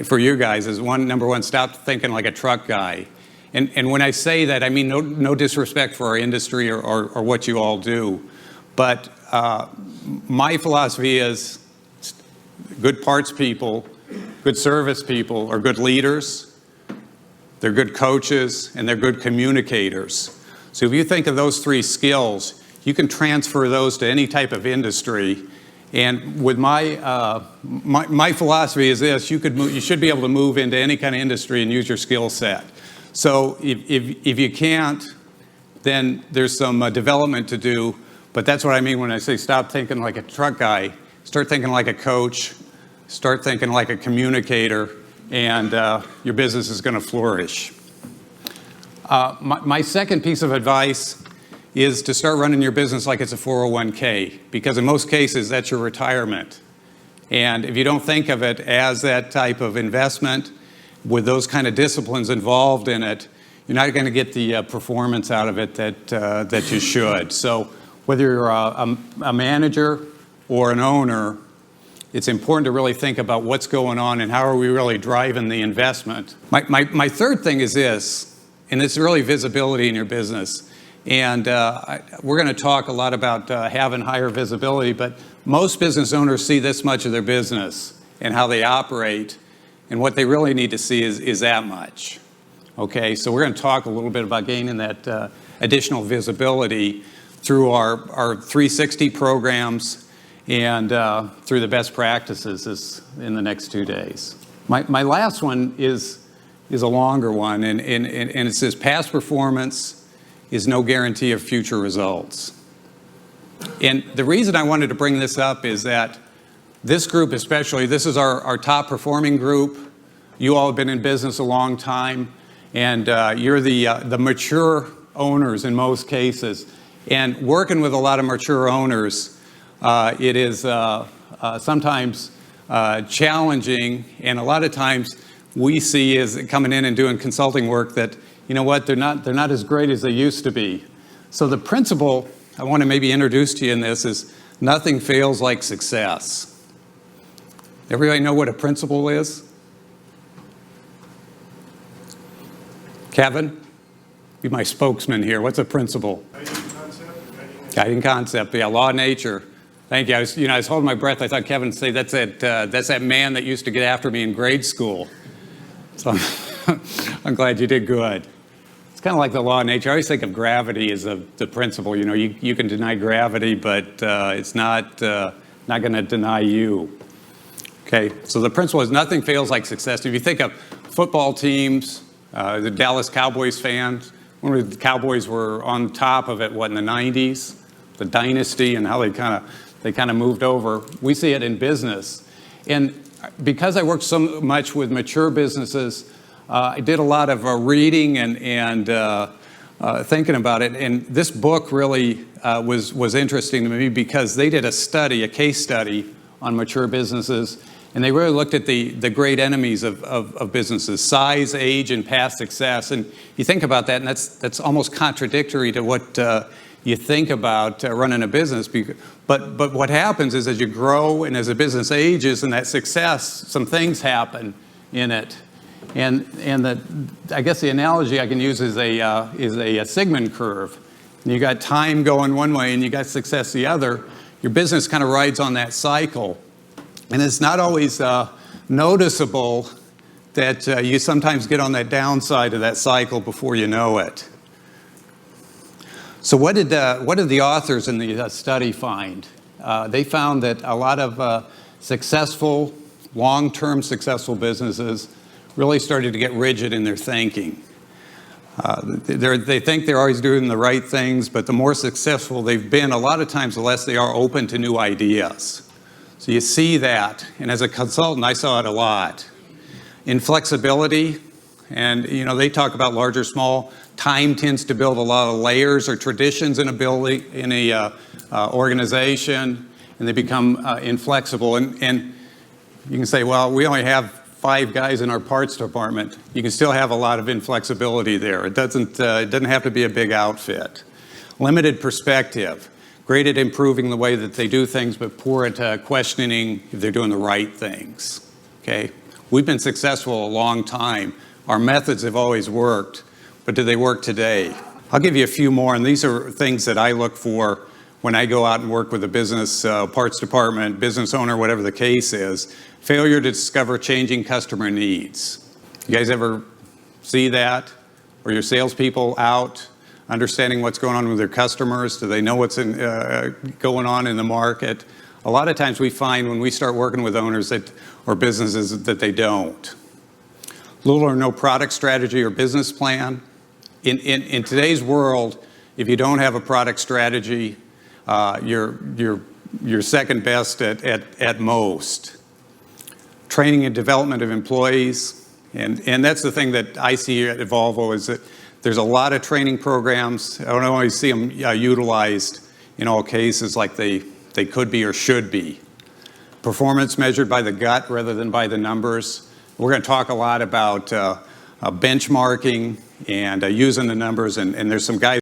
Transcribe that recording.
for you guys is number one, stop thinking like a truck guy. And when I say that, I mean no disrespect for our industry or what you all do. But my philosophy is good parts people, good service people are good leaders, they're good coaches, and they're good communicators. So if you think of those three skills, you can transfer those to any type of industry. And with my philosophy is this: you should be able to move into any kind of industry and use your skill set. So if you can't, then there's some development to do. But that's what I mean when I say stop thinking like a truck guy. Start thinking like a coach. Start thinking like a communicator, and your business is going to flourish. My second piece of advice is to start running your business like it's a 401k, because in most cases that's your retirement. And if you don't think of it as that type of investment with those kind of disciplines involved in it, you're not going to get the performance out of it that you should. So whether you're a manager or an owner, it's important to really think about what's going on and how are we really driving the investment. My third thing is this, and it's really visibility in your business. And we're going to talk a lot about having higher visibility, but most business owners see this much of their business and how they operate, and what they really need to see is that much. Okay, so we're going to talk a little bit about gaining that additional visibility through our 360 programs and through the best practices in the next 2 days. My last one is a longer one, and it says past performance is no guarantee of future results. And the reason I wanted to bring this up is that this group especially, this is our top performing group. You all have been in business a long time, and you're the mature owners in most cases. And working with a lot of mature owners, it is sometimes challenging, and a lot of times we see is coming in and doing consulting work that, you know what, they're not as great as they used to be. So the principle I want to maybe introduce to you in this is nothing fails like success. Everybody know what a principle is? Kevin, be my spokesman here. What's a principle? Guiding concept, yeah, law of nature. Thank you. I was holding my breath. I thought Kevin would say that's that man that used to get after me in grade school. So I'm glad you did good. It's kind of like the law of nature. I always think of gravity as the principle. You know, you can deny gravity, but it's not going to deny you. Okay, so the principle is nothing fails like success. If you think of football teams, the Dallas Cowboys fans, when the Cowboys were on top of it, in the 90s, the dynasty and how they kind of moved over. We see it in business. And because I worked so much with mature businesses, I did a lot of reading and thinking about it. And this book really was interesting to me because they did a case study on mature businesses. And they really looked at the great enemies of businesses: size, age, and past success. And you think about that, and that's almost contradictory to what you think about running a business. But what happens is as you grow and as a business ages and that success, some things happen in it. And I guess the analogy I can use is a Sigmund curve. And you got time going one way and you got success the other. Your business kind of rides on that cycle. And it's not always noticeable that you sometimes get on that downside of that cycle before you know it. So what did the authors in the study find? They found that a lot of successful, long-term successful businesses really started to get rigid in their thinking. They think they're always doing the right things, but the more successful they've been, a lot of times the less they are open to new ideas. So you see that, and as a consultant, I saw it a lot. Inflexibility, and they talk about large or small. Time tends to build a lot of layers or traditions in a organization, and they become inflexible. And you can say, well, we only have 5 guys in our parts department. You can still have a lot of inflexibility there. It doesn't have to be a big outfit. Limited perspective. Great at improving the way that they do things, but poor at questioning if they're doing the right things. Okay? We've been successful a long time. Our methods have always worked, but do they work today? I'll give you a few more, and these are things that I look for when I go out and work with a business parts department, business owner, whatever the case is. Failure to discover changing customer needs. You guys ever see that? Or your salespeople out understanding what's going on with their customers? Do they know what's going on in the market? A lot of times we find when we start working with owners or businesses that they don't. Little or no product strategy or business plan. In today's world, if you don't have a product strategy, you're second best at most. Training and development of employees, and that's the thing that I see at Volvo is that there's a lot of training programs. I don't always see them utilized in all cases like they could be or should be. Performance measured by the gut rather than by the numbers. We're going to talk a lot about benchmarking and using the numbers, and there's some guys